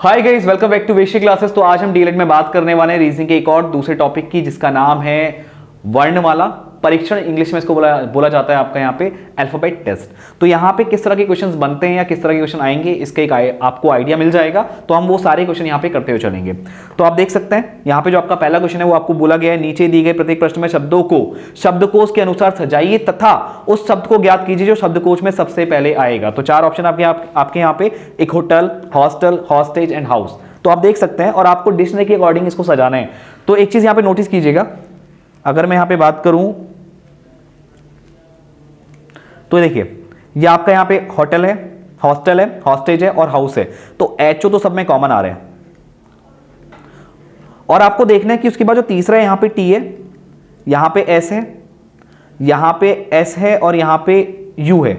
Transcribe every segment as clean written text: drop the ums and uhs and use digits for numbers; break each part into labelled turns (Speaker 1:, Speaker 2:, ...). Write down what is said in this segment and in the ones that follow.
Speaker 1: Hi guys, welcome back to basic classes. तो आज हम डीएलएड में बात करने वाले हैं रीजनिंग के एक और दूसरे टॉपिक की, जिसका नाम है वर्णमाला परीक्षण। इंग्लिश में इसको बोला जाता है आपका यहाँ पे अल्फाबेट टेस्ट। तो यहाँ पे किस तरह के क्वेश्चंस बनते हैं या किस तरह के क्वेश्चन आएंगे, इसका एक आपको आइडिया मिल जाएगा। तो हम वो सारे क्वेश्चन यहाँ पे करते हुए चलेंगे। तो आप देख सकते हैं यहाँ पे जो आपका पहला क्वेश्चन है वो आपको बोला गया है, नीचे दिए गए प्रत्येक प्रश्न में शब्दों को शब्दकोश के अनुसार सजाइए तथा उस शब्द को ज्ञात कीजिए जो शब्दकोश में सबसे पहले आएगा। तो चार ऑप्शन आपके यहाँ पे, एक hotel, hostel, hostage and house. तो आप देख सकते हैं और आपको डिक्शनरी के अकॉर्डिंग इसको सजाना है। तो एक चीज यहाँ पे नोटिस कीजिएगा, अगर मैं यहाँ पे बात करूं तो देखिए ये आपका यहाँ पे होटल है, हॉस्टल है, हॉस्टेज है और हाउस है। तो एचओ तो सब में कॉमन आ रहे हैं और आपको देखना है कि उसके बाद जो तीसरा है यहाँ पे टी है, यहाँ पे एस है, यहाँ पे एस है और यहाँ पे यू है।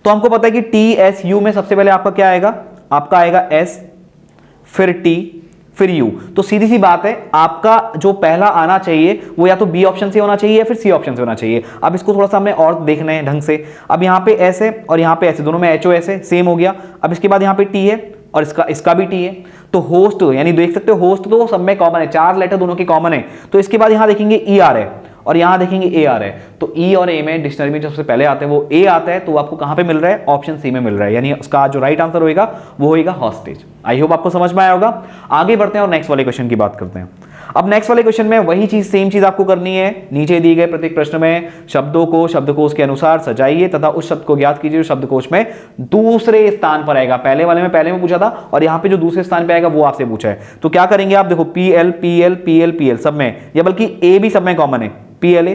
Speaker 1: तो हमको पता है कि टी एस यू में सबसे पहले आपका क्या आएगा, आपका आएगा एस, फिर टी, फिर यू। तो सीधी सी बात है, आपका जो पहला आना चाहिए वो या तो बी ऑप्शन से होना चाहिए या फिर सी ऑप्शन से होना चाहिए। अब इसको थोड़ा सा हमें और देखना है ढंग से। अब यहाँ पे एस है और यहाँ पे एस है, दोनों में एच ओ एस है, सेम हो गया। अब इसके बाद यहाँ पे टी है और इसका भी टी है। तो होस्ट यानी देख सकते हो, होस्ट तो सब में कॉमन है, चार लेटर दोनों के कॉमन है। तो इसके बाद यहाँ देखेंगे ई आर है और यहां देखेंगे ए आर है। तो ई और ए में डिक्शनरी में जो सबसे पहले आते हैं वो ए आता है, तो आपको कहां पे मिल रहा है, ऑप्शन सी में मिल रहा है। यानी उसका जो राइट आंसर होगा वो होगा हॉस्टेज। आई होप आपको समझ में आया होगा। आगे बढ़ते हैं और नेक्स्ट वाले क्वेश्चन की बात करते हैं। अब नेक्स्ट वाले क्वेश्चन में वही चीज, सेम चीज आपको करनी है। नीचे दिए गए प्रत्येक प्रश्न में शब्दों को शब्दकोश के अनुसार सजाइए तथा उस शब्द को ज्ञात कीजिए जो शब्दकोश में दूसरे स्थान पर आएगा। पहले वाले में पहले में पूछा था और यहाँ पे जो दूसरे स्थान पे आएगा वो आपसे पूछा है। तो क्या करेंगे आप, देखो P L P L P L P L सब में, या बल्कि ए भी सब में कॉमन है, P L A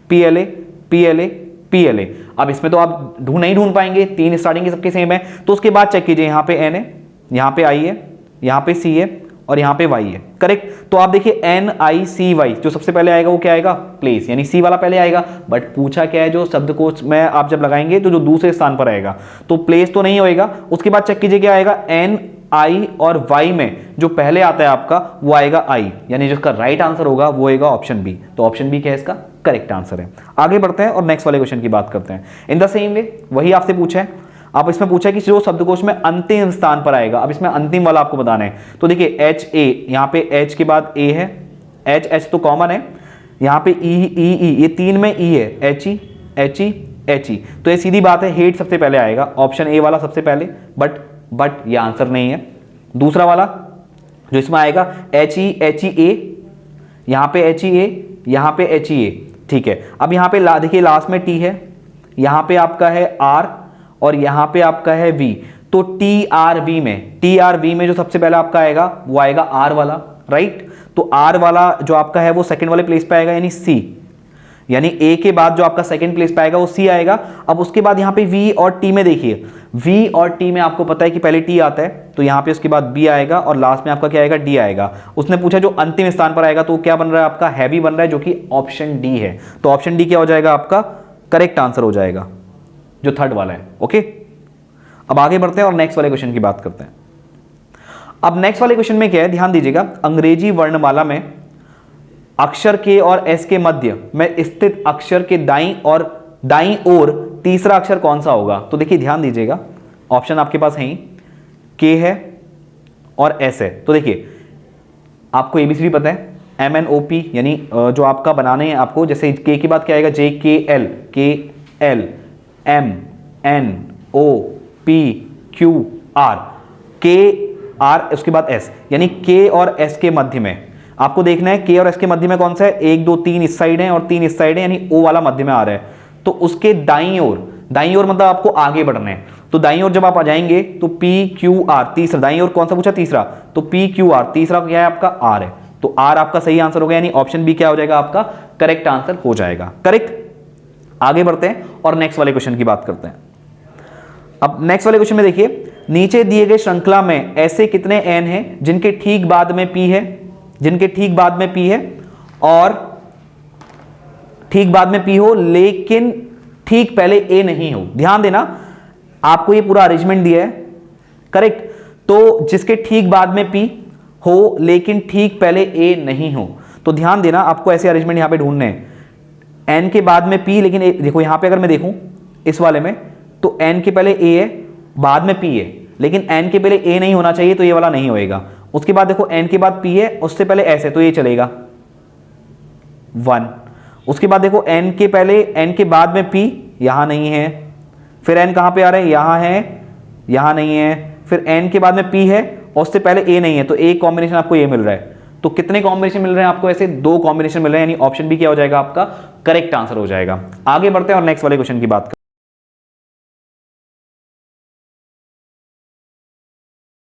Speaker 1: P L A P L A P L A. अब इसमें तो आप नहीं ढूंढ पाएंगे, तीन स्टार्टिंग की सबके सेम है। तो उसके बाद चेक कीजिए, यहाँ पे एन है, यहाँ पे आई है, यहाँ पे सी है और यहाँ पे वाई है। करेक्ट। तो आप देखिए एन आई सी वाई, जो सबसे पहले आएगा वो क्या आएगा, प्लेस, यानी सी वाला पहले आएगा। बट पूछा क्या है, जो शब्दकोश में आप जब लगाएंगे तो जो दूसरे स्थान पर आएगा, तो प्लेस तो नहीं होएगा। उसके बाद चेक कीजिए क्या आएगा, एन आई और वाई में जो पहले आता है आपका वो आएगा आई, यानी जिसका राइट आंसर होगा वो आएगा ऑप्शन बी। तो ऑप्शन बी क्या है, इसका करेक्ट आंसर है। आगे बढ़ते हैं और नेक्स्ट वाले क्वेश्चन की बात करते हैं। इन द सेम वे वही आपसे पूछा है, आप इसमें पूछा है कि जो शब्दकोश में अंतिम स्थान पर आएगा। अब इसमें अंतिम वाला आपको बताना है। तो देखिए एच ए, यहाँ पे एच के बाद ए है, एच एच तो कॉमन है, यहाँ पे ई ई ई, ये तीन में ई है, H E H E H E. तो ये सीधी बात है, हेट सबसे पहले आएगा, ऑप्शन ए वाला सबसे पहले। बट ये आंसर नहीं है। दूसरा वाला जो इसमें आएगा एच ई ए, यहाँ पे एच ई ए, यहाँ पे एच ई ए, ठीक है। अब यहाँ पे देखिए लास्ट में टी है, यहाँ पे आपका है आर और यहाँ पे आपका है वी। तो टी आर वी में जो सबसे पहले आपका आएगा वो आएगा आर वाला, राइट। तो आर वाला जो आपका है वो सेकंड वाले प्लेस पे आएगा, यानी सी, यानी ए के बाद जो आपका सेकंड प्लेस पे आएगा वो सी आएगा। अब उसके बाद यहाँ पे वी और टी में देखिए, वी और टी में आपको पता है कि पहले टी आता है, तो यहाँ पे उसके बाद बी आएगा और लास्ट में आपका क्या आएगा, डी आएगा। उसने पूछा जो अंतिम स्थान पर आएगा, तो क्या बन रहा है आपका, हैवी बन रहा है, जो कि ऑप्शन डी है। तो ऑप्शन डी क्या हो जाएगा, आपका करेक्ट आंसर हो जाएगा, जो थर्ड वाला है। ओके, अब आगे बढ़ते हैं और नेक्स्ट वाले क्वेश्चन की बात करते हैं। अब नेक्स्ट वाले क्वेश्चन में क्या है, ध्यान दीजिएगा, अंग्रेजी वर्णमाला में अक्षर के और एस के मध्य में स्थित अक्षर के दाईं ओर तीसरा अक्षर कौन सा होगा। तो देखिए ध्यान दीजिएगा, ऑप्शन आपके पास है, के है और एस है। तो देखिए आपको एबीसीडी पता है, एम एन ओ पी, यानी जो आपका बनाने हैं आपको, जैसे के के बाद क्या आएगा, J K L M N O P Q R, K R, उसके बाद एस, यानी के और एस के मध्य में आपको देखना है, के और एस के मध्य में कौन सा है, 1 2 3 इस साइड है और 3 इस साइड है, यानी ओ वाला मध्य में आ रहा है। तो उसके दाईं ओर मतलब आपको आगे बढ़ना है। तो दाईं ओर जब आप आ जाएंगे तो पी क्यू आर, तीसरा दाईं ओर कौन सा पूछा, तीसरा, तो पी क्यू आर, तीसरा क्या है आपका, आर है। तो आर आपका सही आंसर हो गया, यानी ऑप्शन बी क्या हो जाएगा, आपका करेक्ट आंसर हो जाएगा। करेक्ट। आगे बढ़ते हैं और नेक्स्ट वाले क्वेश्चन की बात करते हैं। अब नेक्स्ट वाले क्वेश्चन में देखिए, नीचे दिए गए श्रृंखला में ऐसे कितने एन हैं जिनके ठीक बाद में पी है, और ठीक बाद में पी हो लेकिन ठीक पहले ए नहीं हो। ध्यान देना, आपको ये पूरा अरेंजमेंट दिया है, करेक्ट। तो जिसके ठीक बाद में पी हो लेकिन ठीक पहले ए नहीं हो, तो ध्यान देना आपको ऐसे अरेंजमेंट यहां पे ढूंढने हैं। एन के बाद में पी लेकिन देखो यहां पे अगर मैं देखूं इस वाले में, तो एन के पहले ए है, बाद में पी है, लेकिन n के पहले a नहीं होना चाहिए, तो ये वाला नहीं होएगा। उसके बाद देखो n के बाद p है, उससे पहले s है, तो ये चलेगा 1। उसके बाद देखो n के पहले n के बाद में p यहां नहीं है, फिर n कहां पे आ रहा है, यहां है, यहां नहीं है, फिर n के बाद में p है और उससे पहले a नहीं है, तो एक कॉम्बिनेशन आपको ये मिल रहा है। तो कितने कॉम्बिनेशन मिल रहे हैं आपको, ऐसे 2 कॉम्बिनेशन मिल रहे हैं, यानी ऑप्शन बी क्या हो जाएगा आपका करेक्ट आंसर हो जाएगा। आगे बढ़ते हैं और नेक्स्ट वाले क्वेश्चन की बात